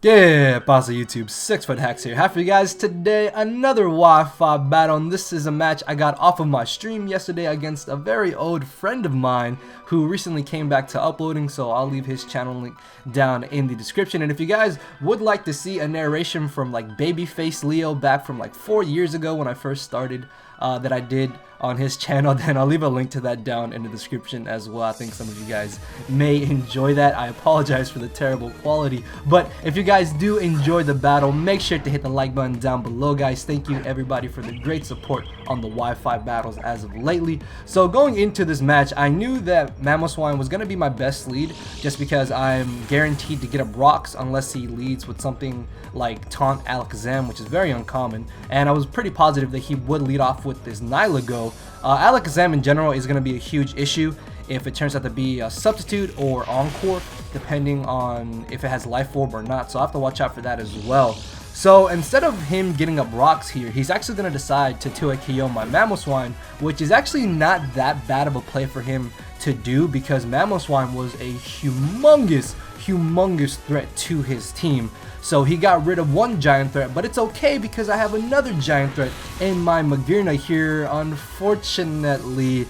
Yeah, pasa YouTube, 6ftHax here. Happy guys, today another Wi-Fi battle, and this is a match I got off of my stream yesterday against a very old friend of mine who recently came back to uploading, so I'll leave his channel link down in the description. And if you guys would like to see a narration from like Babyface Leo back from like 4 years ago when I first started that I did on his channel, then I'll leave a link to that down in the description as well. I think some of you guys may enjoy that. I apologize for the terrible quality, but if you guys do enjoy the battle, make sure to hit the like button down below, guys. Thank you everybody for the great support on the Wi-Fi battles as of lately. So going into this match, I knew that Mamoswine was going to be my best lead just because I'm guaranteed to get up rocks unless he leads with something like Taunt Alakazam, which is very uncommon, and I was pretty positive that he would lead off with this Nylago. Alakazam in general is going to be a huge issue if it turns out to be a substitute or encore, depending on if it has life orb or not, so I have to watch out for that as well. So instead of him getting up rocks here, he's actually going to decide to 2-hit KO my Mamoswine, which is actually not that bad of a play for him to do because Mamoswine was a humongous threat to his team. So he got rid of one giant threat, but it's okay because I have another giant threat in my Magearna here. Unfortunately,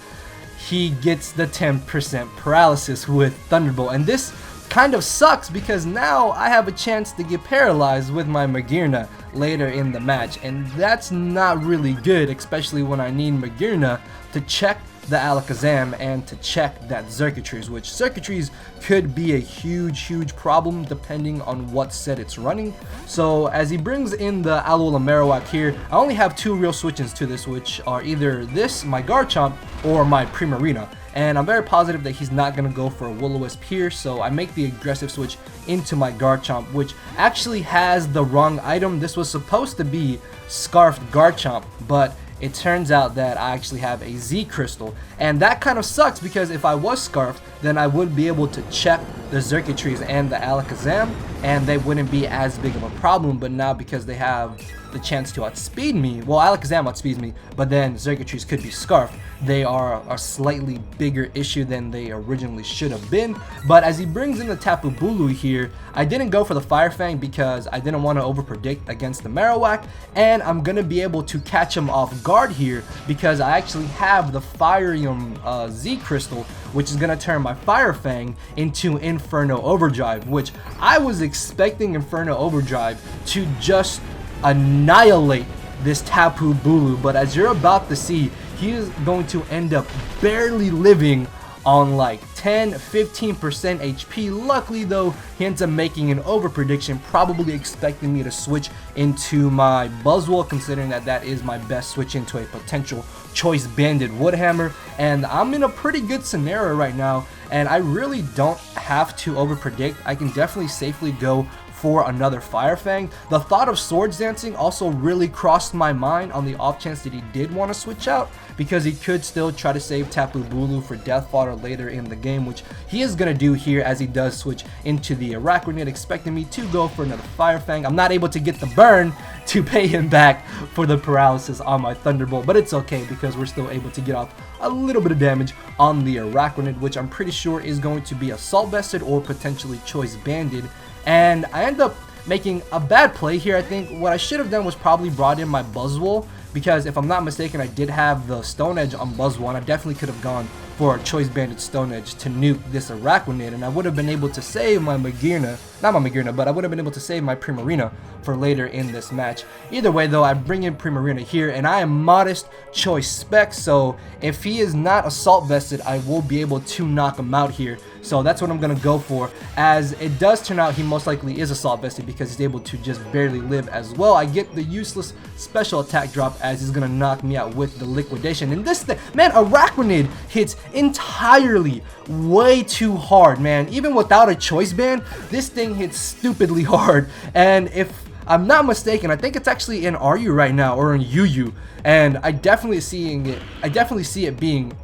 he gets the 10% paralysis with Thunderbolt, and this kind of sucks because now I have a chance to get paralyzed with my Magearna later in the match, and that's not really good, especially when I need Magearna to check the Alakazam and to check that Circuitries, which Circuitries could be a huge problem depending on what set it's running. So as he brings in the Alola Marowak here, I only have two real switch-ins to this, which are either this, my Garchomp, or my Primarina. And I'm very positive that he's not going to go for a Will-O-Wisp here, so I make the aggressive switch into my Garchomp, which actually has the wrong item. This was supposed to be Scarfed Garchomp, but it turns out that I actually have a Z Crystal, and that kind of sucks because if I was Scarfed, then I would be able to check the Circuitries and the Alakazam, and they wouldn't be as big of a problem. But now because they have the chance to outspeed me, well, Alakazam outspeeds me, but then Circuitries could be Scarfed, they are a slightly bigger issue than they originally should have been. But as he brings in the Tapu Bulu here, I didn't go for the Fire Fang because I didn't want to overpredict against the Marowak, and I'm going to be able to catch him off guard here because I actually have the Firium Z Crystal, which is going to turn my Fire Fang into Inferno Overdrive, which I was expecting Inferno Overdrive to just annihilate this Tapu Bulu, but as you're about to see, he is going to end up barely living on like 10-15% HP. Luckily though, he ends up making an over prediction, probably expecting me to switch into my Buzzwole, considering that that is my best switch into a potential Choice Banded Woodhammer. And I'm in a pretty good scenario right now, and I really don't have to over predict. I can definitely safely go for another Fire Fang. The thought of Swords Dancing also really crossed my mind on the off chance that he did want to switch out, because he could still try to save Tapu Bulu for Death Fodder later in the game, which he is going to do here as he does switch into the Araquanid, expecting me to go for another Fire Fang. I'm not able to get the burn to pay him back for the paralysis on my Thunderbolt, but it's okay because we're still able to get off a little bit of damage on the Araquanid, which I'm pretty sure is going to be Assault Vested or potentially Choice Banded. And I end up making a bad play here. I think what I should have done was probably brought in my Buzzwole, because if I'm not mistaken, I did have the Stone Edge on Buzzwole, and I definitely could have gone for a Choice Banded Stone Edge to nuke this Araquanid, and I would have been able to save my Magearna, not my Magearna, but I would have been able to save my Primarina for later in this match. Either way though, I bring in Primarina here, and I am modest Choice Spec, so if he is not Assault Vested, I will be able to knock him out here. So that's what I'm going to go for, as it does turn out he most likely is Assault Vested because he's able to just barely live as well. I get the useless special attack drop as he's going to knock me out with the Liquidation. And this thing, man, Araquanid hits entirely way too hard, man. Even without a Choice Band, this thing hits stupidly hard. And if I'm not mistaken, I think it's actually in RU right now, or in UU, and I definitely see it being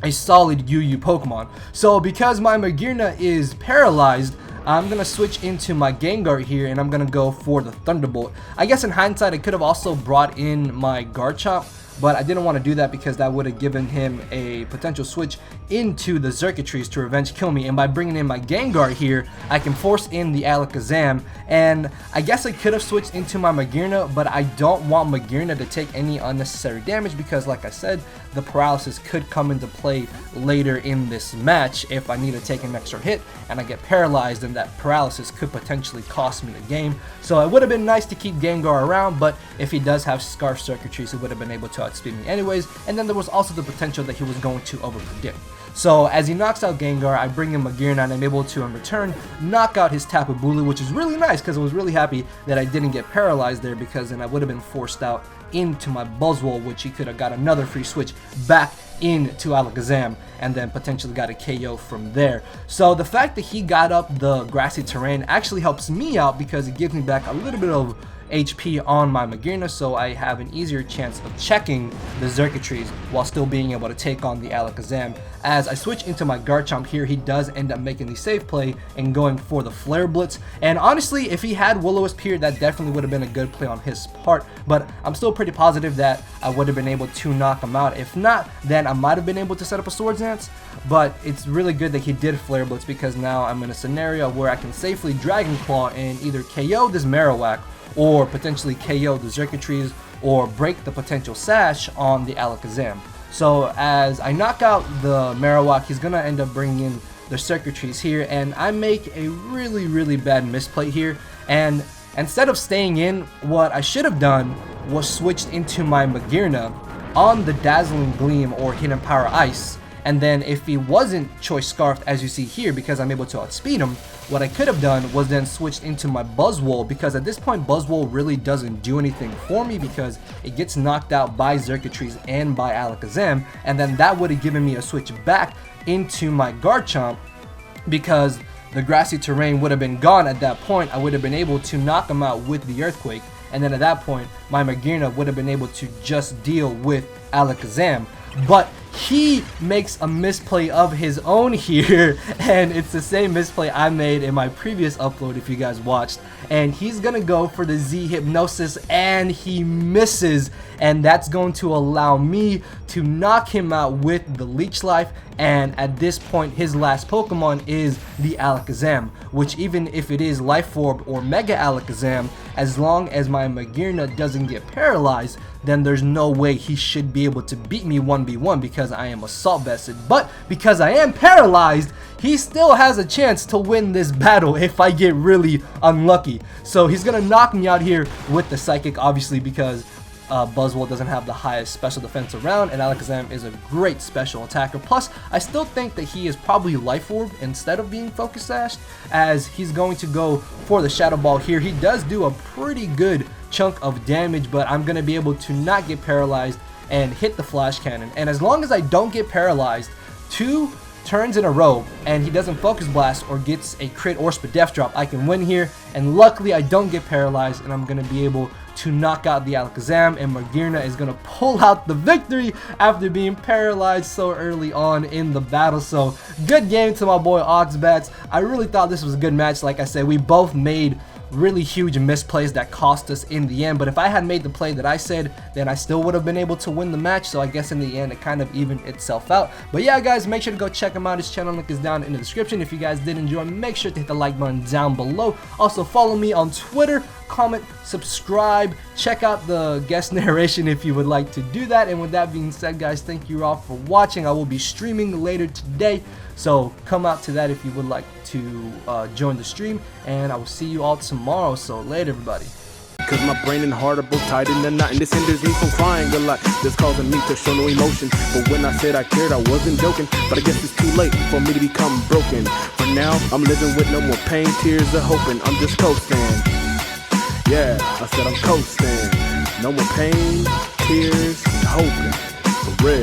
a solid UU Pokemon. So because my Magearna is paralyzed, I'm going to switch into my Gengar here, and I'm going to go for the Thunderbolt. I guess in hindsight, I could have also brought in my Garchomp, but I didn't want to do that because that would have given him a potential switch into the circuitries to revenge kill me, and by bringing in my Gengar here, I can force in the Alakazam, and I guess I could have switched into my Magearna, but I don't want Magearna to take any unnecessary damage because, like I said, the paralysis could come into play later in this match if I need to take an extra hit and I get paralyzed, and that paralysis could potentially cost me the game. So it would have been nice to keep Gengar around, but if he does have Scarf Circuitries, he would have been able to outspeed me anyways, and then there was also the potential that he was going to overpredict. So as he knocks out Gengar, I bring in Magearna, and I'm able to, in return, knock out his Tapu Bulu, which is really nice because I was really happy that I didn't get paralyzed there, because then I would have been forced out into my Buzzwole, which he could have got another free switch back into Alakazam and then potentially got a KO from there. So the fact that he got up the grassy terrain actually helps me out because it gives me back a little bit of HP on my Magearna, so I have an easier chance of checking the circuitries while still being able to take on the Alakazam. As I switch into my Garchomp here, he does end up making the safe play and going for the Flare Blitz, and honestly, if he had Will-O-Wisp here, that definitely would have been a good play on his part, but I'm still pretty positive that I would have been able to knock him out. If not, then I might have been able to set up a Swords Dance, but it's really good that he did Flare Blitz because now I'm in a scenario where I can safely Dragon Claw and either KO this Marowak or potentially KO the circuitries or break the potential sash on the Alakazam. So as I knock out the Marowak, he's gonna end up bringing in the circuitries here, and I make a really bad misplay here, and instead of staying in, what I should have done was switched into my Magearna on the Dazzling Gleam or Hidden Power Ice, and then if he wasn't Choice Scarfed, as you see here, because I'm able to outspeed him, what I could have done was then switched into my Buzzwole, because at this point Buzzwole really doesn't do anything for me because it gets knocked out by Circuitries and by Alakazam, and then that would have given me a switch back into my Garchomp because the grassy terrain would have been gone at that point. I would have been able to knock him out with the Earthquake, and then at that point my Magearna would have been able to just deal with Alakazam. But he makes a misplay of his own here, and it's the same misplay I made in my previous upload if you guys watched, and he's gonna go for the Z Hypnosis and he misses, and that's going to allow me to knock him out with the Leech Life, and at this point his last Pokemon is the Alakazam, which even if it is Life Orb or Mega Alakazam, as long as my Magearna doesn't get paralyzed, then there's no way he should be able to beat me 1v1 because I am Assault Vested. But because I am paralyzed, he still has a chance to win this battle if I get really unlucky. So he's gonna knock me out here with the Psychic, obviously, because Buzzwole doesn't have the highest special defense around, and Alakazam is a great special attacker. Plus, I still think that he is probably Life Orb instead of being Focus Sashed, as he's going to go for the Shadow Ball here. He does do a pretty good chunk of damage, but I'm going to be able to not get paralyzed and hit the Flash Cannon. And as long as I don't get paralyzed 2 turns in a row and he doesn't Focus Blast or gets a crit or Spadef drop, I can win here, and luckily I don't get paralyzed, and I'm going to be able to knock out the Alakazam, and Magearna is going to pull out the victory after being paralyzed so early on in the battle. So good game to my boy OxBATz. I really thought this was a good match. Like I said, we both made really huge misplays that cost us in the end, but if I had made the play that I said, then I still would have been able to win the match. So I guess in the end it kind of evened itself out. But yeah guys, make sure to go check him out. His channel link is down in the description. If you guys did enjoy, make sure to hit the like button down below. Also follow me on Twitter, comment, subscribe, check out the guest narration if you would like to do that. And with that being said guys, thank you all for watching. I will be streaming later today, so come out to that if you would like to join the stream, and I will see you all tomorrow. So later everybody. Cause my brain and heart are both tied in a knot, and this hinders me from crying a lot. This causing me to show no emotion, but when I said I cared, I wasn't joking. But I guess it's too late for me to become broken. For now, I'm living with no more pain, tears of hoping. I'm just coasting. Yeah, I said I'm coasting. No more pain, tears, and hoping. For real.